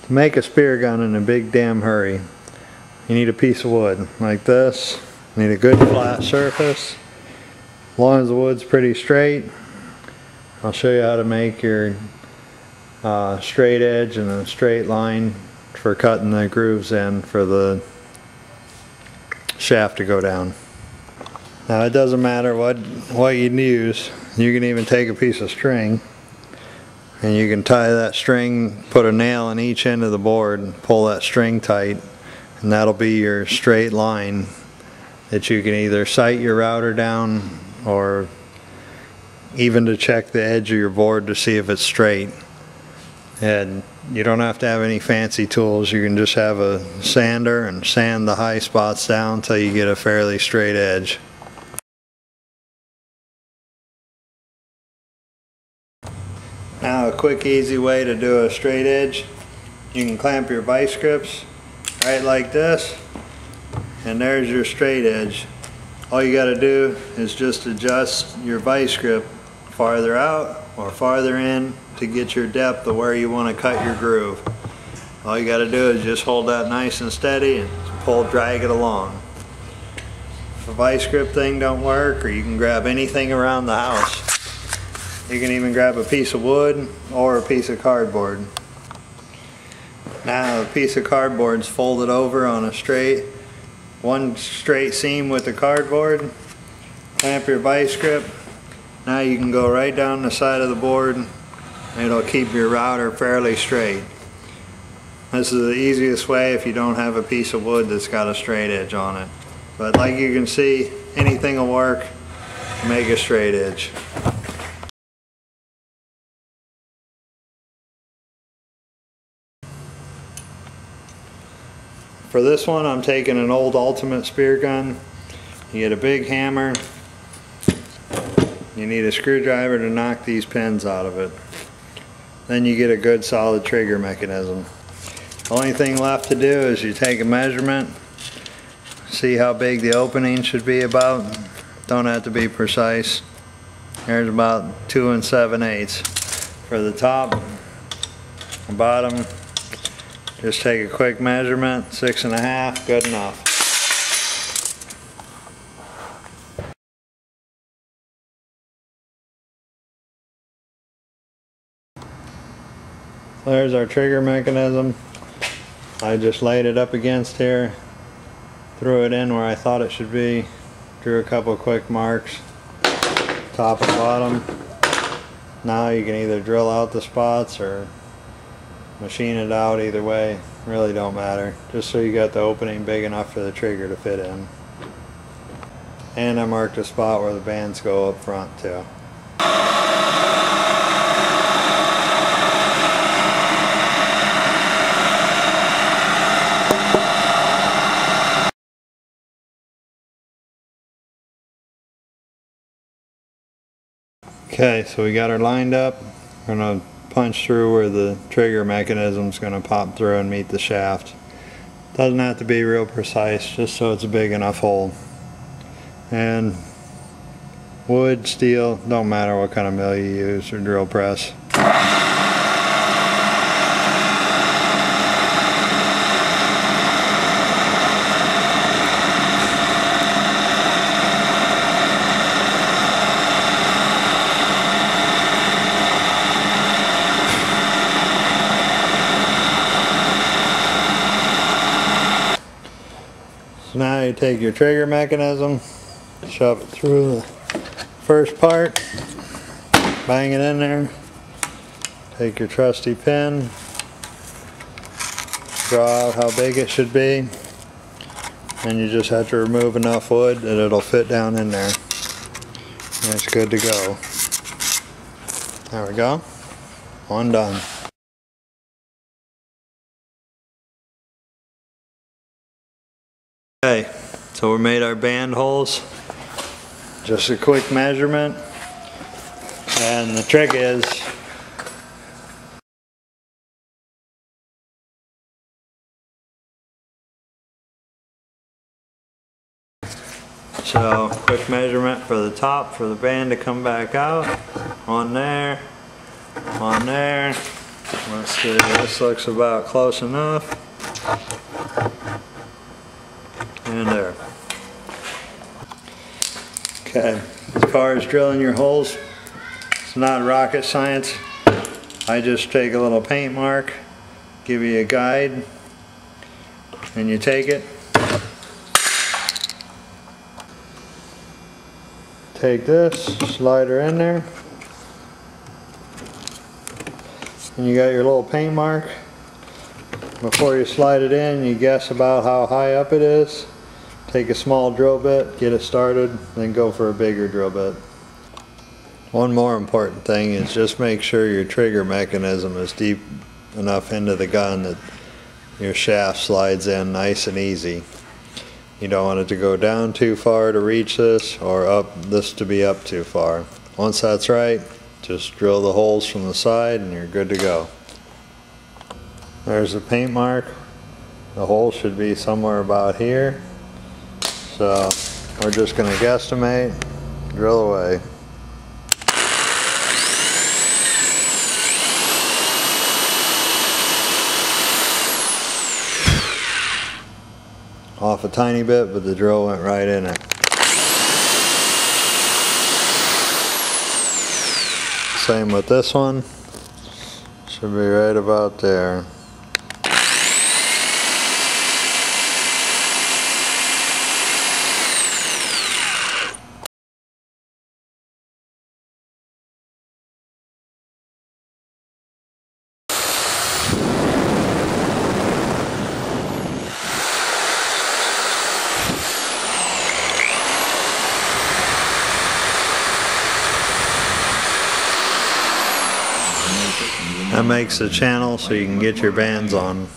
To make a spear gun in a big damn hurry, you need a piece of wood like this. You need a good flat surface. As long as the wood's pretty straight, I'll show you how to make your straight edge and a straight line for cutting the grooves in for the shaft to go down. Now it doesn't matter what you use. You can even take a piece of string and you can tie that string, put a nail in each end of the board and pull that string tight, and that'll be your straight line that you can either sight your router down or even to check the edge of your board to see if it's straight. And you don't have to have any fancy tools. You can just have a sander and sand the high spots down until you get a fairly straight edge. Now a quick easy way to do a straight edge. You can clamp your vice grips right like this, and there's your straight edge. All you got to do is just adjust your vice grip farther out or farther in to get your depth of where you want to cut your groove. All you got to do is just hold that nice and steady and drag it along. If a vice grip thing don't work, or you can grab anything around the house. You can even grab a piece of wood or a piece of cardboard. Now the piece of cardboard is folded over on one straight seam with the cardboard. Clamp your vice grip. Now you can go right down the side of the board and it'll keep your router fairly straight. This is the easiest way if you don't have a piece of wood that's got a straight edge on it. But like you can see, anything will work to make a straight edge. For this one, I'm taking an old Ultimate spear gun. You get a big hammer. You need a screwdriver to knock these pins out of it. Then you get a good solid trigger mechanism. The only thing left to do is you take a measurement, see how big the opening should be about. Don't have to be precise. There's about 2 7/8. For the top and bottom, just take a quick measurement, 6 1/2, good enough. There's our trigger mechanism. I just laid it up against here, threw it in where I thought it should be, drew a couple quick marks, top and bottom. Now you can either drill out the spots or machine it out. Either way, really don't matter, just so you got the opening big enough for the trigger to fit in. And I marked a spot where the bands go up front too. Okay, so we got her lined up. We're going to punch through where the trigger mechanism is going to pop through and meet the shaft. Doesn't have to be real precise, just so it's a big enough hole. And wood, steel, don't matter what kind of mill you use, or drill press. So now you take your trigger mechanism, shove it through the first part, bang it in there, take your trusty pin, draw out how big it should be, and you just have to remove enough wood that it'll fit down in there. And it's good to go. There we go. One done. Okay, so we made our band holes. Just a quick measurement, and the trick is so quick measurement for the top for the band to come back out, on there, Let's see, this looks about close enough. And there. Okay, as far as drilling your holes, it's not rocket science. I just take a little paint mark, give you a guide, and you take it. Take this, slide her in there, and you got your little paint mark. Before you slide it in, you guess about how high up it is. Take a small drill bit, get it started, then go for a bigger drill bit. One more important thing is just make sure your trigger mechanism is deep enough into the gun that your shaft slides in nice and easy. You don't want it to go down too far to reach this, or up this to be up too far. Once that's right, just drill the holes from the side and you're good to go. There's the paint mark. The hole should be somewhere about here. So we're just going to guesstimate, drill away. Off a tiny bit, but the drill went right in it. Same with this one. Should be right about there. That makes the channel so you can get your bands on.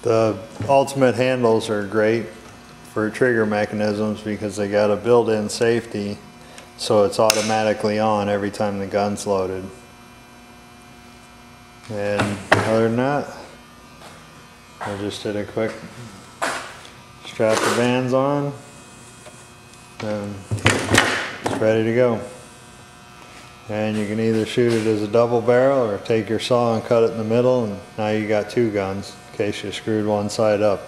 The ultimate handles are great for trigger mechanisms because they got a built-in safety, so it's automatically on every time the gun's loaded. And other than that, I just did a quick strap the bands on and it's ready to go. And you can either shoot it as a double barrel or take your saw and cut it in the middle, and now you got two guns in case you screwed one side up.